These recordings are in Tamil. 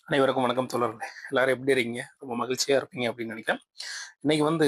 அனைவருக்கும் வணக்கம் தோழர்களே. எல்லாரும் எப்படி இருக்கீங்க? ரொம்ப மகிழ்ச்சியா இருப்பீங்க அப்படின்னு நினைக்கிறேன். இன்னைக்கு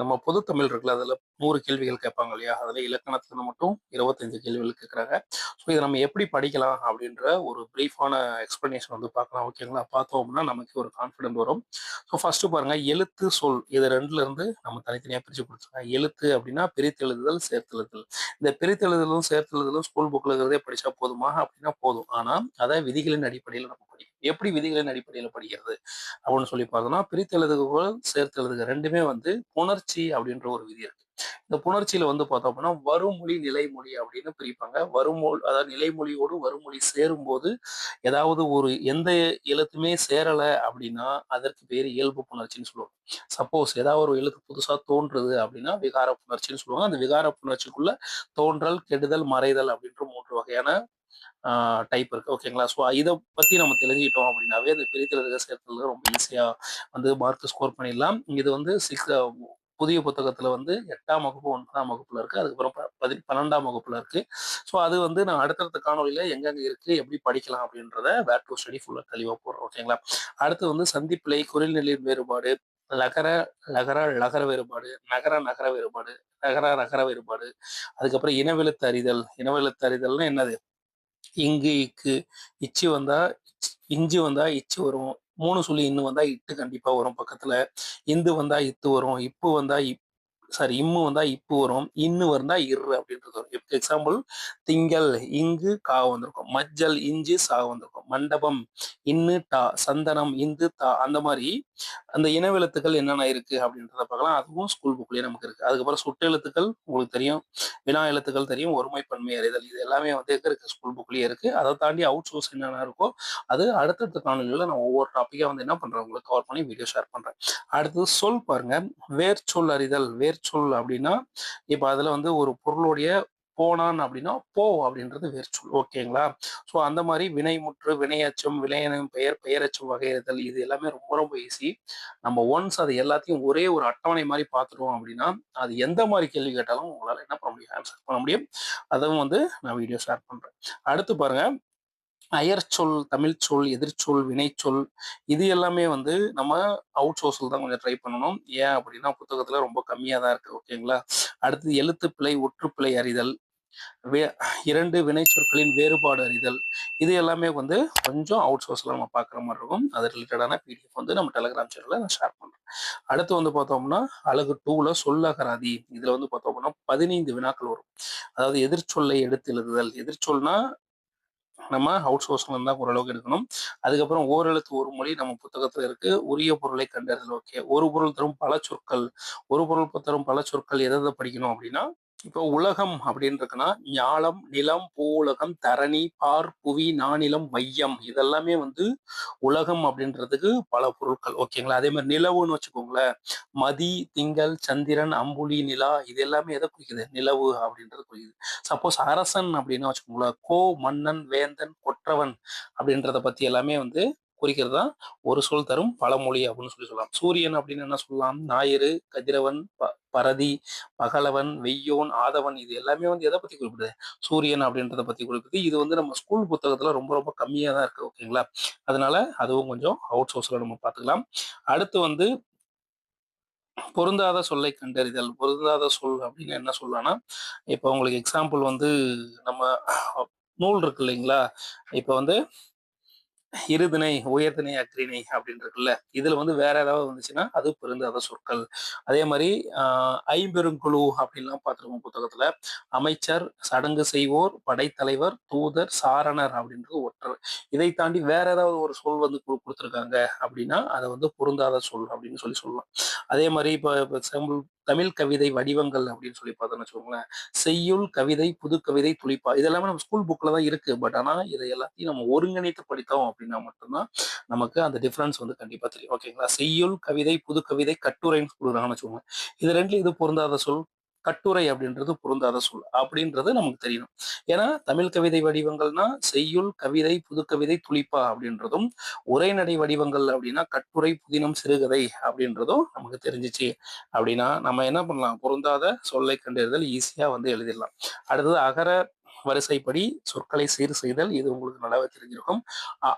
நம்ம பொது தமிழ் இருக்குல்ல, அதுல 100 கேள்விகள் கேட்பாங்க இல்லையா? அதுல இலக்கணத்துல மட்டும் 25 கேள்விகள் கேட்குறாங்க. ஸோ இத நம்ம எப்படி படிக்கலாம் அப்படின்ற ஒரு பிரீஃபான எக்ஸ்ப்ளனேஷன் பார்க்கலாம். ஓகேங்களா? பார்த்தோம் அப்படின்னா நமக்கு ஒரு கான்ஃபிடென்ட் வரும். ஸோ ஃபர்ஸ்ட் பாருங்க, எழுத்து, சொல் இது 2ல இருந்து நம்ம தனித்தனியா பிரிச்சு குடுத்துருக்காங்க. எழுத்து அப்படின்னா பிரித்தெழுதுதல், சேர்த்தெழுதுதல். இந்த பிரித்தெழுதுதலும், சேர்த்தெழுதுதலும் ஸ்கூல் புக்ல இருக்கிறதே படிச்சா போதுமா? அப்படின்னா போதும். ஆனா அத விதிகளின் அடிப்படையில நம்ம படிக்கணும். எப்படி விதிகளின் அடிப்படையில படிக்கிறது அப்படின்னு சொல்லி பார்த்தோம்னா, பிரித்தெழுதுக, சேர்த்தெழுதுக 2மே புணர்ச்சி அப்படின்ற ஒரு விதி இருக்கு. இந்த புணர்ச்சியில பார்த்தோம் அப்படின்னா, வருமொழி, நிலைமொழி அப்படின்னு பிரிப்பாங்க. அதாவது நிலைமொழியோடு வருமொழி சேரும்போது, ஏதாவது ஒரு எந்த எழுத்துமே சேரல அப்படின்னா, அதற்கு பேரு இயல்பு புணர்ச்சின்னு சொல்லுவாங்க. சப்போஸ் ஏதாவது ஒரு எழுத்து புதுசா தோன்றுது அப்படின்னா, விகார புணர்ச்சின்னு சொல்லுவாங்க. அந்த விகார புணர்ச்சிக்குள்ள தோன்றல், கெடுதல், மறைதல் அப்படின்ற 3 வகையான டைப் இருக்கு. ஓகேங்களா? ஸோ இத பத்தி நம்ம தெரிஞ்சுக்கிட்டோம் அப்படின்னாவே, அந்த பிரித்தெழுதுக, சேர்த்தெழுதுக ரொம்ப ஈஸியா மார்க் ஸ்கோர் பண்ணிடலாம். இது 6 புதிய புத்தகத்துல 8ஆம் வகுப்பு, 9ஆம் வகுப்புல இருக்கு. அதுக்கப்புறம் 12ஆம் வகுப்புல இருக்கு. ஸோ அது நான் அடுத்தடுத்த காணொளியில எங்கெங்க இருக்கு, எப்படி படிக்கலாம் அப்படின்றத வேர் டூ ஸ்டடி ஃபுல்லா தெளிவா போடுறோம். ஓகேங்களா? அடுத்து சந்திப்பிழை, குறில்நெடில் வேறுபாடு, லகர, லகர, லகர வேறுபாடு, நகர, நகர வேறுபாடு, ரகர, ரகர வேறுபாடு, அதுக்கப்புறம் இனவெழுத்து அறிதல். இனவெழுத்து அறிதல்னா என்னது? இங்கு, இக்கு, இச்சு வந்தா இஞ்சு வந்தா இச்சு வரும். 3 சொல்லி இன்னு வந்தா இட்டு கண்டிப்பா வரும் பக்கத்துல. இந்து வந்தா இத்து வரும். இப்பு வந்தா இம்மு வந்தா இப்பு வரும். இன்னு வந்தா இர்ரு அப்படின்றது வரும். எக்ஸாம்பிள், திங்கள், இங்கு, கா வந்திருக்கும். மஞ்சள், இஞ்சு, சா வந்திருக்கும். மண்டபம், இன்னு, டா. சந்தனம், இந்து, தா. அந்த மாதிரி அந்த இனவெழுத்துக்கள் என்னென்ன இருக்கு அப்படின்றத பார்க்கலாம். அதுவும் ஸ்கூல் புக்லயே நமக்கு இருக்கு. அதுக்கப்புறம் சுட்டெழுத்துக்கள் உங்களுக்கு தெரியும். வினா எழுத்துக்கள் தெரியும். ஒருமை பன்மை அறிதல் இது எல்லாமே எங்க இருக்கு? ஸ்கூல் புக்லயே இருக்கு. அதை தாண்டி அவுட் சோர்ஸ் என்னென்ன இருக்கோ அது அடுத்தடுத்த காணொலியில நான் ஒவ்வொரு டாப்பிக்கா என்ன பண்றேன், உங்களுக்கு கவர் பண்ணி வீடியோ ஷேர் பண்றேன். அடுத்தது சொல் பாருங்க. வேர்ச்சொல் அறிதல். வேர்ச்சொல் அப்படின்னா, இப்ப அதுல ஒரு பொருளுடைய போனான் அப்படின்னா போ அப்படின்றது வேர்ச்சொல். ஓகேங்களா? ஸோ அந்த மாதிரி வினைமுற்று, வினையச்சம், வினையெனும் பெயர், பெயரச்சம் வகையிறுதல் இது எல்லாமே ரொம்ப ரொம்ப ஈஸி. நம்ம ஒன்ஸ் அது எல்லாத்தையும் ஒரே ஒரு அட்டவணை மாதிரி பார்த்துருவோம் அப்படின்னா, அது எந்த மாதிரி கேள்வி கேட்டாலும் உங்களால என்ன பண்ண முடியும்? ஆன்சர் பண்ண முடியும். அதுவும் நான் வீடியோ ஷேர் பண்றேன். அடுத்து பாருங்க, அயற்சொல், தமிழ்ச்சொல், எதிர்ச்சொல், வினைச்சொல் இது எல்லாமே நம்ம அவுட் சோர்ஸ்ல தான் கொஞ்சம் ட்ரை பண்ணணும். ஏன் அப்படின்னா புத்தகத்துல ரொம்ப கம்மியா தான் இருக்கு. ஓகேங்களா? அடுத்து எழுத்துப்பிழை, ஒற்றுப்பிழை அறிதல், வே 2 வினைச்சொற்களின் வேறுபாடு அறிதல் இது எல்லாமே கொஞ்சம் அவுட் சோர்ஸ்ல நம்ம பார்க்குற மாதிரி இருக்கும். அது ரிலேட்டடான பிடிஎஃப் நம்ம டெலிகிராம் சேனல்ல நான் ஷேர் பண்றேன். அடுத்து பார்த்தோம்னா, அலகு 2ல சொல்லகராதி இதுல பார்த்தோம்னா 15 வினாக்கள் வரும். அதாவது எதிர்ச்சொல்லை எடுத்து எழுதுதல். எதிர்ச்சொல்னா நம்ம அவுட் சோர்ஸ்ல இருந்தா ஓரளவுக்கு எடுக்கணும். அதுக்கப்புறம் ஓரெழுத்து ஒரு மொழி நம்ம புத்தகத்துல இருக்கு. உரிய பொருளை கண்டறிதல். ஓகே. ஒரு பொருள் தரும் பல சொற்கள். ஒரு பொருள் தரும் பல சொற்கள் எதை படிக்கணும் அப்படின்னா, இப்போ உலகம் அப்படின்னு இருக்குன்னா, ஞாலம், நிலம், பூவுலகம், தரணி, பார், புவி, நானிலம், வையம் இதெல்லாமே உலகம் அப்படின்றதுக்கு பல பொருட்கள். ஓகேங்களா? அதே மாதிரி நிலவுன்னு வச்சுக்கோங்களேன். மதி, திங்கள், சந்திரன், அம்புலி, நிலா இது எல்லாமே எதை குறிக்குது? நிலவு அப்படின்றது குறிக்குது. சப்போஸ் அரசன் அப்படின்னா வச்சுக்கோங்களேன், கோ, மன்னன், வேந்தன், கொற்றவன் அப்படின்றத பத்தி எல்லாமே குறிக்கிறது தான் ஒரு சொல் தரும் பழமொழி அப்படின்னு சொல்லலாம். சூரியன் அப்படின்னு என்ன சொல்லலாம்? ஞாயிறு, கதிரவன், பரதி, பகலவன், வெய்யோன், ஆதவன் இது எல்லாமே எதை பத்தி குறிப்பிடுது? சூரியன் அப்படின்றத பத்தி குறிப்பிடுது. இது நம்ம ஸ்கூல் புத்தகத்துல ரொம்ப ரொம்ப கம்மியா தான் இருக்கு. ஓகேங்களா? அதனால அதுவும் கொஞ்சம் அவுட் சோர்ஸ்ல நம்ம பார்த்துக்கலாம். அடுத்து பொருந்தாத சொல்லை கண்டறிதல். பொருந்தாத சொல் அப்படின்னு என்ன சொல்லலாம்னா, இப்போ உங்களுக்கு எக்ஸாம்பிள் நம்ம நூல் இருக்கு இல்லைங்களா? இப்போ இருதிணை, உயர்திணை, அஃறிணை அப்படின்னு இருக்குல்ல. இதுல வேற ஏதாவது வந்துச்சுன்னா அது பொருந்தாத சொற்கள். அதே மாதிரி ஐம்பெருங்குழு அப்படின்லாம் பார்த்துருக்கோம் புத்தகத்துல. அமைச்சர், சடங்கு செய்வோர், படைத்தலைவர், தூதர், சாரணர் அப்படின்றது ஒற்றர். இதை தாண்டி வேற ஏதாவது ஒரு சொல் கொடுத்துருக்காங்க அப்படின்னா அதை பொருந்தாத சொல் அப்படின்னு சொல்லலாம். அதே மாதிரி இப்போ எக்ஸாம்பிள் தமிழ் கவிதை வடிவங்கள் அப்படின்னு சொல்லி பார்த்தோம்னு வச்சுக்கோங்களேன். செய்யுள், கவிதை, புது கவிதை, துளிப்பா இதெல்லாமே நம்ம ஸ்கூல் புக்ல தான் இருக்கு. பட் ஆனா இதை எல்லாத்தையும் நம்ம ஒருங்கிணைத்து படித்தோம் அப்படின்னா மட்டும்தான் நமக்கு அந்த டிஃபரன்ஸ் கண்டிப்பா தெரியும். ஓகேங்களா? செய்யுள், கவிதை, புது கவிதை, கட்டுரைன்னு கொடுக்குறாங்கன்னு வச்சுக்கோங்க. இது ரெண்டுல இது பொருந்தாத சொல். கட்டுரை அப்படின்றது பொருந்தாத சொல் அப்படின்றது நமக்கு தெரியணும். ஏன்னா தமிழ் கவிதை வடிவங்கள்னா செய்யுள், கவிதை, புதுக்கவிதை, துளிப்பா அப்படின்றதும், உரைநடை வடிவங்கள் அப்படின்னா கட்டுரை, புதினம், சிறுகதை அப்படின்றதும் நமக்கு தெரிஞ்சிச்சு அப்படின்னா நம்ம என்ன பண்ணலாம்? பொருந்தாத சொல்லை கண்டறிதல் ஈஸியா எழுதிடலாம். அடுத்தது அகர வரிசைப்படி சொற்களை சீர் செய்தல், இது உங்களுக்கு நல்லாவே தெரிஞ்சிருக்கும்.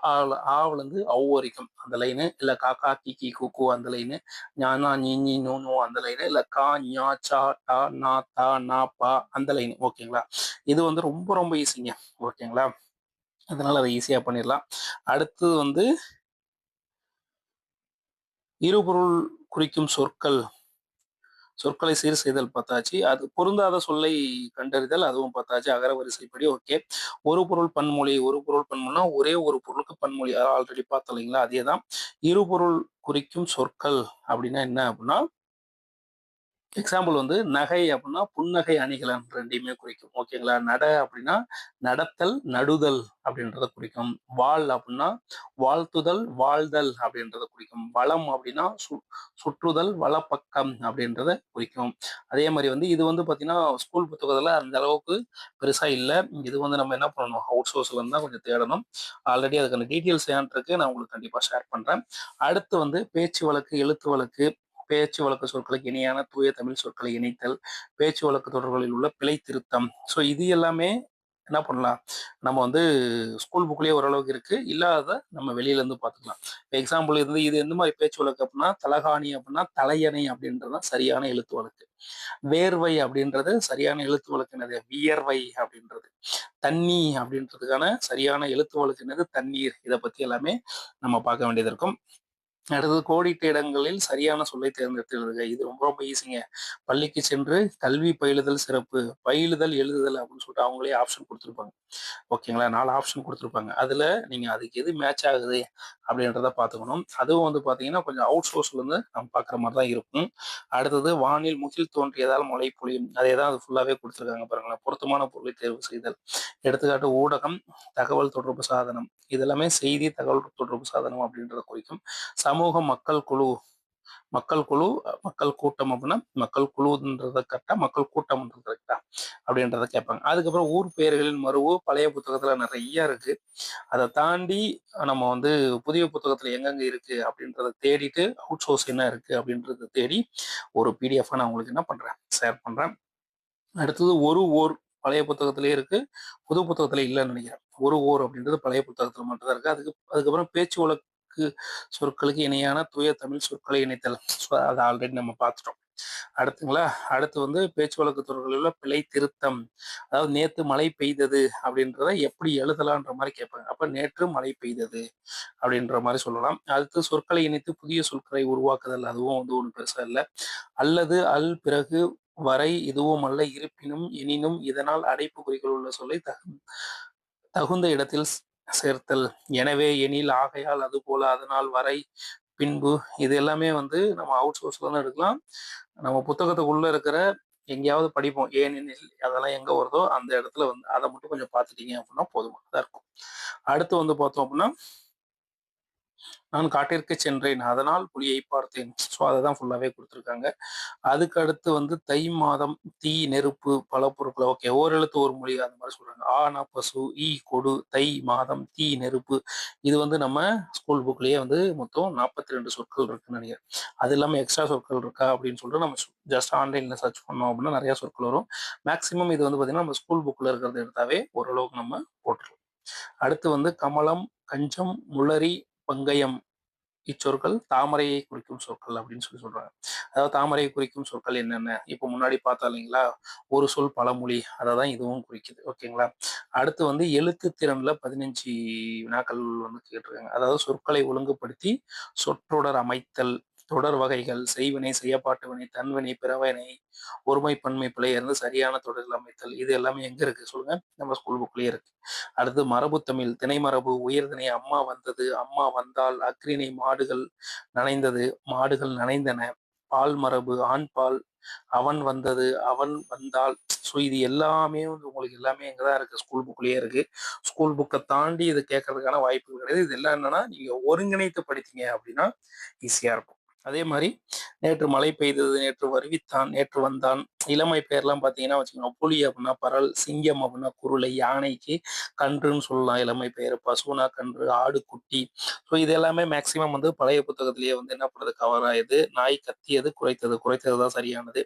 ஆவுல இருந்து ஔ வரைக்கும் அந்த லைனு, இல்ல காக்கா கீக்கி கூக்கு அந்த லைனு, ஞானா நீ நோ நோ அந்த லைனு, இல்ல கா ஞா சா டா நா தா நா பா அந்த லைனு. ஓகேங்களா? இது வந்து ரொம்ப ரொம்ப ஈஸிங்க. ஓகேங்களா? அதனால அதை ஈஸியா பண்ணிடலாம். அடுத்தது வந்து இருபொருள் குறிக்கும் சொற்களை சீர் செய்தல் பார்த்தாச்சு. அது பொருந்தாத சொல்லை கண்டறிதல் அதுவும் பார்த்தாச்சு. அகர வரிசைப்படி ஓகே. ஒரு பொருள் பன்மொழி, ஒரு பொருள் பன்மொழினா ஒரே ஒரு பொருளுக்கு பன்மொழி. ஆல்ரெடி பார்த்தோம் இல்லைங்களா? அதேதான். இருபொருள் குறிக்கும் சொற்கள் அப்படின்னா என்ன அப்படின்னா, எக்ஸாம்பிள் வந்து நகை அப்படின்னா புன்னகை அணிகலன் ரெண்டையுமே குறிக்கும். ஓகேங்களா? நட அப்படின்னா நடத்தல் நடுதல் அப்படின்றத குறிக்கும். வாழ் அப்படின்னா வாழ்த்துதல் வாழ்தல் அப்படின்றத குறிக்கும். வளம் அப்படின்னா சுற்றுதல் வலப்பக்கம் அப்படின்றத குறிக்கும். அதே மாதிரி வந்து இது வந்து பார்த்தீங்கன்னா ஸ்கூல் புத்தகத்தில் அந்த அளவுக்கு பெருசாக இல்லை. இது வந்து நம்ம என்ன பண்ணணும், அவுட் சோர்ஸ்ல இருந்தால் கொஞ்சம் தேடணும். ஆல்ரெடி அதுக்கான டீட்டெயில்ஸ் ஏன்றிருக்கு, நான் உங்களுக்கு கண்டிப்பாக ஷேர் பண்ணுறேன். அடுத்து வந்து பேச்சு வழக்கு எழுத்து வழக்கு பேச்சு வழக்கு சொற்களுக்கு இணையான தூய தமிழ் சொற்களை இணைத்தல், பேச்சு வழக்கு தொடர்களில் உள்ள பிழை திருத்தம். ஸோ இது எல்லாமே என்ன பண்ணலாம், நம்ம வந்து ஸ்கூல் புக்லேயே ஓரளவுக்கு இருக்கு. இல்லாத நம்ம வெளியில இருந்து பார்த்துக்கலாம். எக்ஸாம்பிள் இருந்து இது எந்த மாதிரி பேச்சு வழக்கு அப்படின்னா, தலகாணி அப்படின்னா தலையணை அப்படின்றது சரியான எழுத்து வழக்கு. வேர்வை அப்படின்றது சரியான எழுத்து வழக்கு என்னது, வியர்வை அப்படின்றது. தண்ணி அப்படின்றதுக்கான சரியான எழுத்து வழக்கு என்னது, தண்ணீர். இதை பத்தி எல்லாமே நம்ம பார்க்க வேண்டியது இருக்கும். அடுத்தது கோடிட்ட இடங்களில் சரியான சொல்லை தேர்ந்தெடுத்து எழுதுக. இது ரொம்ப ரொம்ப ஈஸிங்க. பள்ளிக்கு சென்று கல்வி பயிலுதல் சிறப்பு, பயிலுதல் எழுதுதல் அப்படின்னு சொல்லிட்டு அவங்களே ஆப்ஷன் கொடுத்துருப்பாங்க. ஓகேங்களா? 4 ஆப்ஷன் கொடுத்துருப்பாங்க. அதுல நீங்க அதுக்கு எது மேட்ச் ஆகுது அப்படின்றத பார்த்துக்கணும். அதுவும் வந்து பார்த்தீங்கன்னா கொஞ்சம் அவுட் சோர்ஸ்ல இருந்து நம்ம பார்க்குற மாதிரி தான் இருக்கும். அடுத்தது வானில் முகில் தோன்றியதால் மழை பொழியும். அதே தான் அது ஃபுல்லாவே கொடுத்துருக்காங்க பாருங்களேன். பொருத்தமான பொருளை தேர்வு செய்தல். எடுத்துக்காட்டு ஊடகம், தகவல் தொடர்பு சாதனம். இது எல்லாமே செய்தி தகவல் தொடர்பு சாதனம் அப்படின்றத குறிக்கும். சமூகம் மக்கள் குழு மக்கள் கூட்டம் அப்படின்னா மக்கள் குழுன்றத கரெக்டா, மக்கள் கூட்டம்ன்றது கரெக்டா அப்படின்றத கேட்பாங்க. அதுக்கப்புறம் ஊர் பெயர்களின் மருவு பழைய புத்தகத்துல நிறைய இருக்கு. அதை தாண்டி நம்ம வந்து புதிய புத்தகத்துல எங்கெங்க இருக்கு அப்படின்றத தேடிட்டு அவுட் சோர்ஸ் என்ன இருக்கு அப்படின்றத தேடி ஒரு பிடிஎஃப் நான் உங்களுக்கு என்ன பண்றேன், ஷேர் பண்றேன். அடுத்தது ஒரு ஓர் பழைய புத்தகத்திலே இருக்கு, புது புத்தகத்துல இல்லைன்னு நினைக்கிறேன். ஒரு ஓர் அப்படின்றது பழைய புத்தகத்துல மட்டும் தான் இருக்கு. அதுக்கப்புறம் பேச்சு வழக்கு சொற்களுக்கு இணையான தூய தமிழ் சொற்களை இணைத்தல். அதை ஆல்ரெடி நம்ம பார்த்துட்டோம். அடுத்துங்களா, அடுத்து வந்து பேச்சு வழக்கு தொடர்களில் உள்ள பிழை திருத்தம். அதாவது நேத்து மழை பெய்தது அப்படின்றத எப்படி எழுதலான்ற மாதிரி கேட்பாங்க. அப்ப நேற்று மழை பெய்தது அப்படின்ற மாதிரி சொல்லலாம். அடுத்து சொற்களை இணைத்து புதிய சொற்களை உருவாக்குதல். அதுவும் வந்து ஒன்றும் பெருசா இல்லை. அல்லது அல் பிறகு வரை இதுவும் அல்ல இருப்பினும் எனினும் இதனால் அடைப்பு குறிகள் உள்ள சொல்லை தகுந்த இடத்தில் சேர்த்தல். எனவே எனில் ஆகையால் அது போல அதனால் வரை பின்பு இது எல்லாமே வந்து நம்ம அவுட் சோர்ஸ்ல தான் எடுக்கலாம். நம்ம புத்தகத்துக்குள்ள இருக்கிற எங்கேயாவது படிப்போம் ஏனெனில் அதெல்லாம் எங்க வருதோ அந்த இடத்துல வந்து அதை மட்டும் கொஞ்சம் பார்த்துட்டீங்க அப்படின்னா போதுமானதா இருக்கும். அடுத்து வந்து பார்த்தோம் அப்படின்னா, நான் காட்டிற்கு சென்றேன் அதனால் புலியை பார்த்தேன். ஸோ அதை தான் ஃபுல்லாவே கொடுத்துருக்காங்க. அதுக்கு அடுத்து வந்து தை மாதம் தீ நெருப்பு பல பொருட்கள். ஓகே, ஓரெழுத்து ஒரு மொழி அந்த மாதிரி சொல்றாங்க. ஆனா பசு ஈ கொடு தை மாதம் தீ நெருப்பு. இது வந்து நம்ம ஸ்கூல் புக்லயே வந்து மொத்தம் 42 சொற்கள் இருக்குன்னு நினைக்கிறேன். அது இல்லாமல் எக்ஸ்ட்ரா சொற்கள் இருக்கா அப்படின்னு சொல்லிட்டு நம்ம ஜஸ்ட் ஆன்லைன்ல சர்ச் பண்ணோம் அப்படின்னா நிறைய சொற்கள் வரும். மேக்சிமம் இது வந்து பார்த்தீங்கன்னா நம்ம ஸ்கூல் புக்ல இருக்கிறத எடுத்தாவே ஓரளவுக்கு நம்ம போட்டுருவோம். அடுத்து வந்து கமலம் கஞ்சம் முளரி பங்கயம் இச்சொற்கள் தாமரையை குறிக்கும் சொற்கள் அப்படின்னு சொல்றாங்க. அதாவது தாமரையை குறிக்கும் சொற்கள் என்னென்ன, இப்போ முன்னாடி பார்த்தா இல்லைங்களா, ஒரு சொல் பழமொழி, அதை தான் இதுவும் குறிக்குது. ஓகேங்களா? அடுத்து வந்து எழுத்து திறன்ல 15 வினாக்கள் வந்து கேட்டிருக்காங்க. அதாவது சொற்களை ஒழுங்குபடுத்தி சொற்றொடர் அமைத்தல், தொடர் வகைகள், செய்வினை செய்யப்பாட்டு வினை தன்வினை பிறவினை ஒருமை பன்மை பிழை இருந்து சரியான தொடரில் அமைத்தல். இது எல்லாமே எங்க இருக்கு சொல்லுங்க, நம்ம ஸ்கூல் புக்லயே இருக்கு. அடுத்து மரபு தமிழ் திணைமரபு உயர்திணை அம்மா வந்தது அம்மா வந்தால் அக்ரிணை மாடுகள் நனைந்தது மாடுகள் நனைந்தன பால் மரபு ஆண் பால் அவன் வந்தது அவன் வந்தால். ஸோ இது எல்லாமே வந்து உங்களுக்கு எல்லாமே எங்கதான் இருக்கு, ஸ்கூல் புக்லயே இருக்கு. ஸ்கூல் புக்கை தாண்டி இது கேட்கறதுக்கான வாய்ப்பு கிடையாது. இது எல்லாம் என்னன்னா நீங்க ஒருங்கிணைத்து படித்தீங்க அப்படின்னா ஈஸியா இருக்கும். அதே மாதிரி நேற்று மழை பெய்தது நேற்று வருவித்தான் நேற்று வந்தான். இளமை பெயர்லாம் பார்த்தீங்கன்னா வச்சுக்கோங்க, புலி அப்படின்னா பறல், சிங்கம் அப்படின்னா குருளை, யானைக்கு கன்றுன்னு சொல்லலாம் இளமை பெயர், பசுனா கன்று, ஆடு குட்டி. ஸோ இது எல்லாமே மேக்ஸிமம் வந்து பழைய புத்தகத்திலேயே வந்து என்ன பண்ணுறது கவர் ஆயுது. நாய் கத்தியது குறைத்தது, குறைத்தது தான் சரியானது.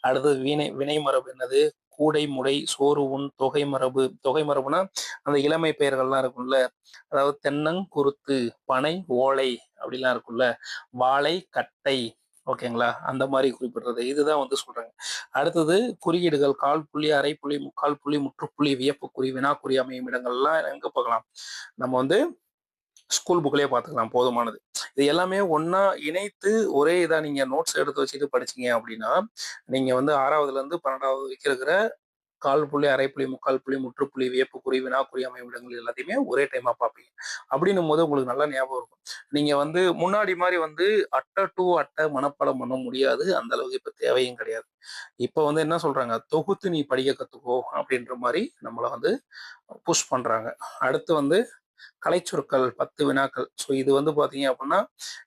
அடுத்தது வினை மரபு என்னது? கூடை முடை சோறு உண் தொகை மரபு. தொகை மரபுனா அந்த இளமை பெயர்கள்லாம் இருக்கும்ல, அதாவது தென்னங்குருத்து, பனை ஓலை அப்படிலாம் இருக்கும்ல, வாழை கட்டை. ஓகேங்களா, அந்த மாதிரி குறிப்பிடுறது இதுதான் வந்து சொல்றாங்க. அடுத்தது குறியீடுகள் கால் புள்ளி, அரை புள்ளி, முக்கால் புள்ளி, முற்றுப்புள்ளி, வியப்புக்குறி, வினாக்குறி அமையும் இடங்கள்லாம் எங்க பார்க்கலாம்? நம்ம வந்து ஸ்கூல் புக்லயே பார்த்துக்கலாம், போதுமானது. இது எல்லாமே ஒண்ணா இணைத்து ஒரே இதா நீங்க நோட்ஸ் எடுத்து வச்சுட்டு படிச்சீங்க அப்படின்னா, நீங்க வந்து 6வதுல இருந்து 12வது வரைக்கும் இருக்கிற கால் புள்ளி, அரை புள்ளி, முக்கால் புள்ளி, முற்றுப்புள்ளி, வியப்புக்குறி, வினாக்குறி அமையும் இடங்கள் எல்லாத்தையுமே ஒரே டைமா பார்ப்பீங்க. அப்படின்னும் போது உங்களுக்கு நல்லா ஞாபகம் இருக்கும். நீங்க வந்து முன்னாடி மாரி வந்து அட்டை டூ அட்டை மனப்பாடம் பண்ண முடியாது. அந்த அளவுக்கு இப்ப தேவையும் கிடையாது. இப்ப வந்து என்ன சொல்றாங்க, தொகுத்து நீ படிக்க கத்துக்கோ அப்படின்ற மாரி நம்மள வந்து புஷ் பண்றாங்க. அடுத்து வந்து கலைச்சொற்கள் 10 வினாக்கள். ஸோ இது வந்து பார்த்தீங்க அப்படின்னா,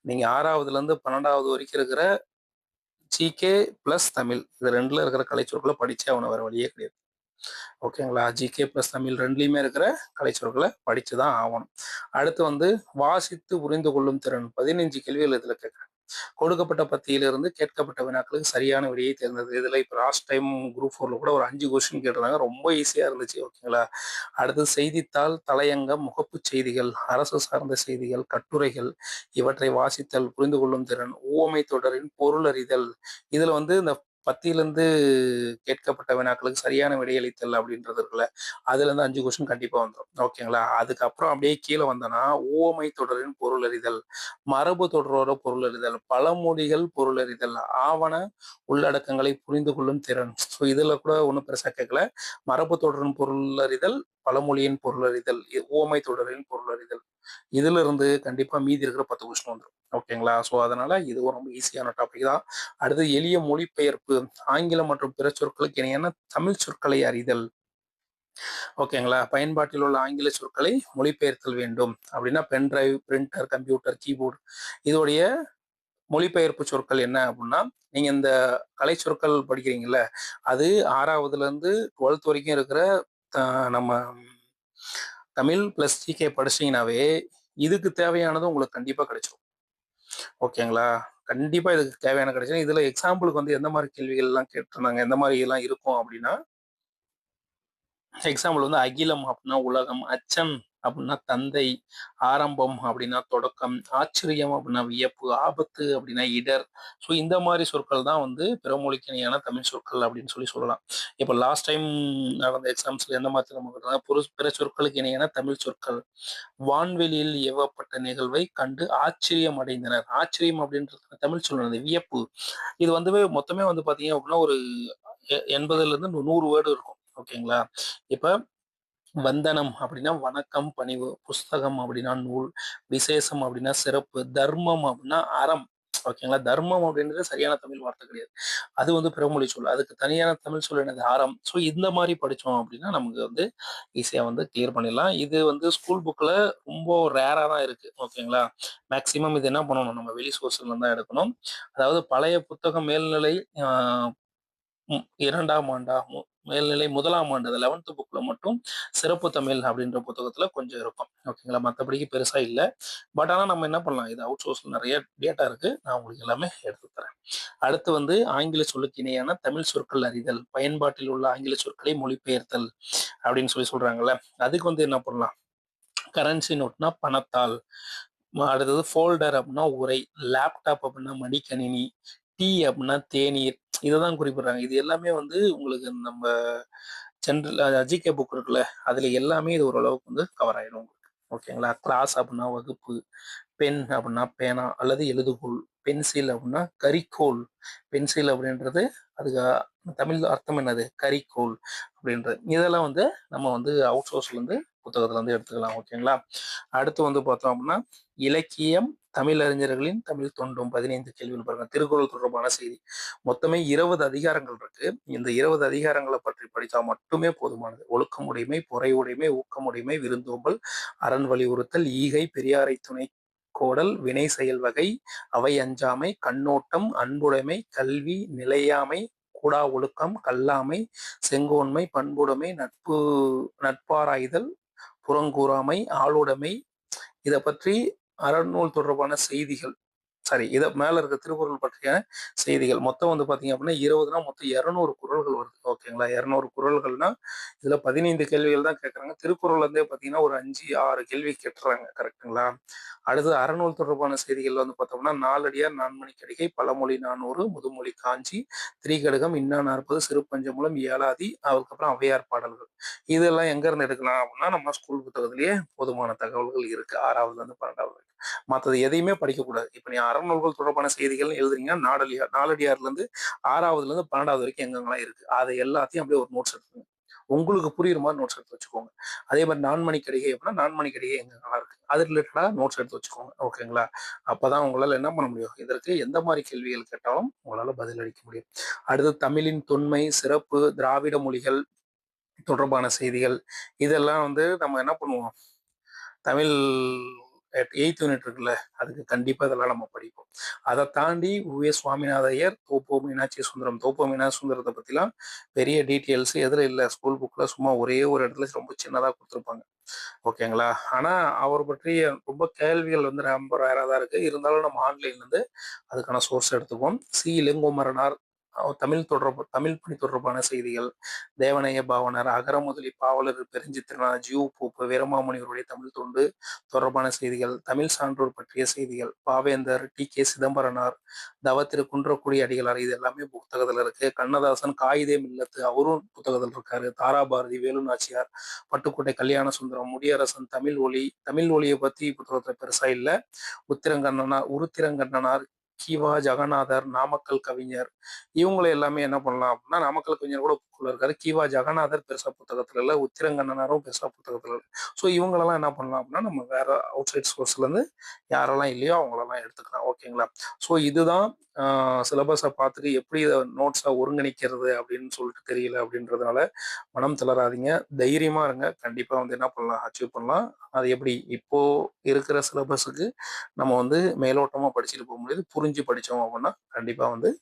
நீங்க 6வதுல இருந்து 12வது வரைக்கும் இருக்கிற ஜிகே பிளஸ் தமிழ். இது 2ல இருக்கிற கலைச்சொற்கள படிச்சே ஆகணும். வேற வழியே கிடையாது. ஓகேங்களா? ஜிகே பிளஸ் தமிழ் 2லயுமே இருக்கிற கலைச்சொற்கள படிச்சு தான் ஆகணும். அடுத்து வந்து வாசித்து புரிந்து கொள்ளும் திறன். 15 கேள்விகள் இதுல கேட்குறாங்க. கொடுக்கப்பட்ட பத்தியிலிருந்து கேட்கப்பட்ட வினாக்களுக்கு சரியான விடையை தேர்ந்தெடு. இதுல இப்ப லாஸ்ட் டைம் குரூப் 4ல கூட ஒரு 5 கொஸ்டின் கேட்டிருந்தாங்க. ரொம்ப ஈஸியா இருந்துச்சு. ஓகேங்களா? அடுத்து செய்தித்தாள், தலையங்கம், முகப்புச் செய்திகள், அரசு சார்ந்த செய்திகள், கட்டுரைகள் இவற்றை வாசித்தல், புரிந்து கொள்ளும் திறன், உவமை தொடரின் பொருள் அறிதல். இதுல வந்து இந்த பத்தியிலிருந்து கேட்கப்பட்ட வினாக்களுக்கு சரியான விடையளித்தல் அப்படின்றது இருக்குல்ல, அதுல இருந்து 5 கொஸ்டின் கண்டிப்பா வந்துடும். ஓகேங்களா? அதுக்கப்புறம் அப்படியே கீழே வந்தோம்னா உவமை தொடரின் பொருள் அறிதல், மரபு தொடரோட பொருள் அறிதல், பழமொழிகள் பொருள் அறிதல், ஆவண உள்ளடக்கங்களை புரிந்து கொள்ளும் திறன். ஸோ இதுல கூட ஒன்றும் பெருசா கேட்கல. மரபு தொடரின் பொருள் அறிதல், பழமொழியின் பொருள் அறிதல், உவமை தொடரின் பொருள் அறிதல். இதுல இருந்து கண்டிப்பா மீதி இருக்கிற 10 கொஸ்டின் வந்துடும். ஓகேங்களா? ஸோ அதனால இது ரொம்ப ஈஸியான டாபிக் தான். அடுத்து எளிய மொழிபெயர்ப்பு, ஆங்கிலம் மற்றும் பிற சொற்களுக்கு இணையான தமிழ் சொற்களை அறிதல். ஓகேங்களா? பயன்பாட்டில் உள்ள ஆங்கில சொற்களை மொழிபெயர்த்தல் வேண்டும். அப்படின்னா pen drive, printer, computer, keyboard இதோடைய மொழிபெயர்ப்பு சொற்கள் என்ன அப்படின்னா, நீங்க இந்த கலை சொற்கள் படிக்கிறீங்கல்ல, அது 6வதுல இருந்து 12th வரைக்கும் இருக்கிற நம்ம தமிழ் பிளஸ் ஜிகே படிச்சீங்கன்னாவே இதுக்கு தேவையானது உங்களுக்கு கண்டிப்பா கிடைச்சிடும். ஓகேங்களா? கண்டிப்பா இதுக்கு தேவையான கிடைச்சிடும். இதுல எக்ஸாம்பிளுக்கு வந்து எந்த மாதிரி கேள்விகள் எல்லாம் கேட்டிருந்தாங்க, எந்த மாதிரி எல்லாம் இருக்கும் அப்படின்னா, எக்ஸாம்பிள் வந்து அகிலம் அப்படின்னா உலகம், அச்சம் அப்படின்னா தந்தை, ஆரம்பம் அப்படின்னா தொடக்கம், ஆச்சரியம் அப்படின்னா வியப்பு, ஆபத்து அப்படின்னா இடர். ஸோ இந்த மாதிரி சொற்கள் தான் வந்து பிறமொழிக்கு இணையான தமிழ் சொற்கள் அப்படின்னு சொல்லலாம். இப்போ லாஸ்ட் டைம் நடந்த எக்ஸாம்ஸ்ல எந்த மாதிரி நம்ம பிற சொற்களுக்கு இணையான தமிழ் சொற்கள். வான்வெளியில் ஏவப்பட்ட நிகழ்வை கண்டு ஆச்சரியம் அடைந்தனர். ஆச்சரியம் அப்படின்றது தமிழ் சொல்றது வியப்பு. இது வந்து மொத்தமே வந்து பாத்தீங்க அப்படின்னா ஒரு 80ல இருந்து 100 வேர்டு இருக்கும். ஓகேங்களா? இப்ப வந்தனம் அப்படின்னா வணக்கம், பணிவு, புஸ்தகம் அப்படின்னா நூல், விசேஷம் அப்படின்னா சிறப்பு, தர்மம் அப்படின்னா அறம். ஓகேங்களா? தர்மம் அப்படின்றது சரியான தமிழ் வார்த்தை கிடையாது. அது வந்து பிறமொழி சொல். அதுக்கு தனியான தமிழ் சொல் என்னது அறம். ஸோ இந்த மாதிரி படிச்சோம் அப்படின்னா நமக்கு வந்து ஈஸியா வந்து கிளியர் பண்ணிடலாம். இது வந்து ஸ்கூல் புக்ல ரொம்ப ரேரா தான் இருக்கு. ஓகேங்களா? மேக்சிமம் இது என்ன பண்ணணும், நம்ம வெளி சோர்ஸ்ல தான் எடுக்கணும். அதாவது பழைய புத்தகம் மேல்நிலை ஆஹ் 2ஆம் ஆண்டா மேல்நிலை 1ஆம் ஆண்டு 11th புக்ல மட்டும் சிறப்பு தமிழ் அப்படின்ற புத்தகத்துல கொஞ்சம் இருக்கும். ஓகேங்களா? மற்றபடிக்கு பெருசா இல்லை. பட் ஆனா நம்ம என்ன பண்ணலாம், இது அவுட் சோர்ஸ்ல நிறைய டேட்டா இருக்கு. நான் உங்களுக்கு எல்லாமே எடுத்து தரேன். அடுத்து வந்து ஆங்கில சொல்லுக்கு இணையான தமிழ் சொற்கள் அறிதல், பயன்பாட்டில் உள்ள ஆங்கில சொற்களை மொழிபெயர்த்தல் அப்படின்னு சொல்றாங்கல்ல, அதுக்கு வந்து என்ன பண்ணலாம், கரன்சி நோட்னா பணத்தாள், அடுத்தது ஃபோல்டர் அப்படின்னா உரை, லேப்டாப் அப்படின்னா மடிக்கணினி, டீ அப்படின்னா தேநீர். இதைதான் குறிப்பிடுறாங்க. இது எல்லாமே வந்து உங்களுக்கு நம்ம ஜென்ரல் ஜிகே புக் இருக்குல்ல, அதுல எல்லாமே இது ஓரளவுக்கு வந்து கவர் ஆயிடும் உங்களுக்கு. ஓகேங்களா? கிளாஸ் அப்படின்னா வகுப்பு, பென் அப்படின்னா பேனா அல்லது எழுதுகோல், பென்சில் அப்படின்னா கரிக்கோல். பென்சில் அப்படின்றது அதுக்கு தமிழ் அர்த்தம் என்னது, கரிக்கோல் அப்படின்றது. இதெல்லாம் வந்து நம்ம வந்து அவுட் சோர்ஸ்ல இருந்து புத்தகத்துல இருந்து எடுத்துக்கலாம். ஓகேங்களா? அடுத்து வந்து பார்த்தோம் அப்படின்னா இலக்கியம், தமிழறிஞர்களின் தமிழ் தோன்றும் 15 கேள்விகள் பாருங்க. திருக்குறள் தொடர்பான செய்தி. மொத்தமே 20 அதிகாரங்கள் இருக்கு. இந்த 20 அதிகாரங்களை பற்றி படித்தா மட்டுமே போதுமானது. ஒழுக்கமுடைமை, பொறையுடைமை, ஊக்கமுடைமை, விருந்தோம்பல், அரண் வலியுறுத்தல், ஈகை, பெரியாரை துணை கோடல், வினை செயல் வகை, அவை அஞ்சாமை, கண்ணோட்டம், அன்புடைமை, கல்வி, நிலையாமை, கூடா ஒழுக்கம், கல்லாமை, செங்கோன்மை, பண்புடைமை, நட்பாராய்தல், புறங்கூறாமை, ஆளுடைமை, இத பற்றி அறநூல் தொடர்பான செய்திகள். சாரி, இத மேல இருக்க திருக்குறள் பற்றிய செய்திகள். மொத்தம் வந்து பாத்தீங்க அப்படின்னா 20னா மொத்தம் 200 குறள்கள் வருது. ஓகேங்களா? 200 குறள்கள்னா இதுல 15 கேள்விகள் தான் கேட்கறாங்க. திருக்குறள் இருந்தே பாத்தீங்கன்னா ஒரு 5, 6 கேள்வி கேட்டுறாங்க. கரெக்ட்டுங்களா? அடுத்து அறநூல் தொடர்பான செய்திகள் வந்து பார்த்தோம்னா, நாலடியார், நான்மணிக்கடிகை, பழமொழி 400, முதுமொழி காஞ்சி, திரிகடுகம், இன்னா 40, சிறுபஞ்சமூலம், ஏலாதி, அதுக்கப்புறம் ஔவையார் பாடல்கள். இதெல்லாம் எங்க இருந்து எடுக்கலாம் அப்படின்னா, நம்ம ஸ்கூல் புத்தகத்திலேயே போதுமான தகவல்கள் இருக்கு. 6வதுல இருந்து 12வது வரைக்கும். மற்றது எதையுமே படிக்கக்கூடாது. இப்ப நீ அறநூல்கள் தொடர்பான செய்திகள் எழுதுறீங்கன்னா, நாலடியார்ல இருந்து 6வதுல இருந்து 12வது வரைக்கும் எங்கெங்கெல்லாம் இருக்கு. அதை எல்லாத்தையும் அப்படியே ஒரு நோட்ஸ் எடுத்துக்கோங்க. உங்களுக்கு புரியுற மாதிரி நோட்ஸ் எடுத்து வச்சுக்கோங்க. அதே மாதிரி நான்மணிக்கடிகை அப்படின்னா, நான்மணிக்கடிகை எங்கெங்கெல்லாம் இருக்கு. அது ரிலேட்டடா நோட்ஸ் எடுத்து வச்சுக்கோங்க. ஓகேங்களா? அப்பதான் உங்களால என்ன பண்ண முடியும், இதற்கு எந்த மாதிரி கேள்விகள் கேட்டாலும் உங்களால பதில் அளிக்க முடியும். அடுத்து தமிழின் தொன்மை, சிறப்பு, திராவிட மொழிகள் தொடர்பான செய்திகள், இதெல்லாம் வந்து நம்ம என்ன பண்ணுவோம், தமிழ் 8th யூனிட் இருக்குல்ல, அதுக்கு கண்டிப்பா இதெல்லாம் நம்ம படிப்போம். அதை தாண்டி சுவாமிநாத ஐயர், தோப்போ மீனாட்சி சுந்தரம், தோப்போ மீனாட்சி சுந்தரத்தை பத்திலாம் பெரிய டீட்டெயில்ஸ் எதுல இல்லை, ஸ்கூல் புக்ல சும்மா ஒரே ஒரு இடத்துல ரொம்ப சின்னதா கொடுத்துருப்பாங்க. ஓகேங்களா? ஆனா அவர் பற்றிய ரொம்ப கேள்விகள் வந்து ரொம்ப ரேரா தான் இருக்கு. இருந்தாலும் நம்ம ஆன்லைன்ல இருந்து அதுக்கான சோர்ஸ் எடுத்துக்குவோம். இளங்கோமரனார், தமிழ் பணி தொடர்பான செய்திகள், தேவனைய பாவனர், அகர முதலி பாவலர், பெருஞ்சித்திரனார், ஜியு போப்பு, வீரமாமுனிவருடைய தமிழ் தொண்டு தொடர்பான செய்திகள், தமிழ் சான்றோர் பற்றிய செய்திகள், பாவேந்தர், சிதம்பரனார், தவத்திரு குன்றக்குடி அடிகளார், இது எல்லாமே புத்தகத்துல இருக்கு. கண்ணதாசன், காயிதே மில்லத்து, அவரும் புத்தகத்தில் இருக்காரு. தாராபாரதி, வேலு நாச்சியார், பட்டுக்கோட்டை கல்யாண சுந்தரம், முடியரசன், தமிழ் ஒளியை பத்தி புத்தகத்துல பெருசா இல்ல. உருத்திரங்கண்ணனார், கீவா ஜெகநாதர், நாமக்கல் கவிஞர், இவங்களை எல்லாமே என்ன பண்ணலாம் அப்படின்னா, நாமக்கல் கவிஞர் கூட புக்குள்ள இருக்காரு. கீவா ஜெகநாதர் பெருசா புத்தகத்துல இல்ல, உத்திரங்கண்ணனாரும் பெருசா புத்தகத்துல இல்லை. ஸோ இவங்களெல்லாம் என்ன பண்ணலாம் அப்படின்னா, நம்ம வேற அவுட் சைட் சோர்ஸ்ல இருந்து யாரெல்லாம் இல்லையோ அவங்களெல்லாம் எடுத்துக்கலாம். ஓகேங்களா? ஸோ இதுதான் சிலபஸை பார்த்துட்டு எப்படி இதை நோட்ஸை ஒருங்கிணைக்கிறது அப்படின்னு சொல்லிட்டு தெரியல அப்படின்றதுனால மனம் தளராதீங்க. தைரியமா இருங்க. கண்டிப்பா வந்து என்ன பண்ணலாம், அச்சீவ் பண்ணலாம். அது எப்படி, இப்போ இருக்கிற சிலபஸுக்கு நம்ம வந்து மேலோட்டமா படிச்சுட்டு போக முடியாது. புரிஞ்சு படிச்சோம் அப்படின்னா கண்டிப்பா வந்து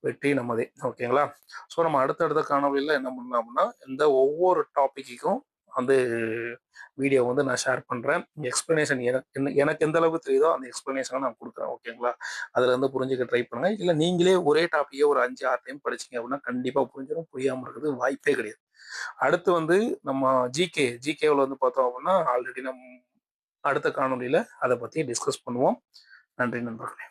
வெற்றி நம்மதே. ஓகேங்களா? ஸோ நம்ம அடுத்தடுத்த காணொலியில் என்ன பண்ணலாம் அப்படின்னா, இந்த ஒவ்வொரு டாப்பிக்கும் வந்து வீடியோ வந்து நான் ஷேர் பண்றேன். எக்ஸ்பிளனேஷன் எனக்கு எந்த அளவுக்கு தெரியுதோ அந்த எக்ஸ்பிளனேஷனை நான் கொடுக்குறேன். ஓகேங்களா? அதுல இருந்து புரிஞ்சுக்க ட்ரை பண்ணுங்க. இல்லை நீங்களே ஒரே டாப்பிக்கே ஒரு 5, 6 டைம் படிச்சீங்க அப்படின்னா கண்டிப்பா புரிஞ்சிடும். புரியாம இருக்கிறது வாய்ப்பே கிடையாது. அடுத்து வந்து நம்ம ஜிகேவில் வந்து பார்த்தோம் அப்படின்னா ஆல்ரெடி நம்ம அடுத்த காணொலியில அதை பத்தி டிஸ்கஸ் பண்ணுவோம். நன்றி நண்பர்களே.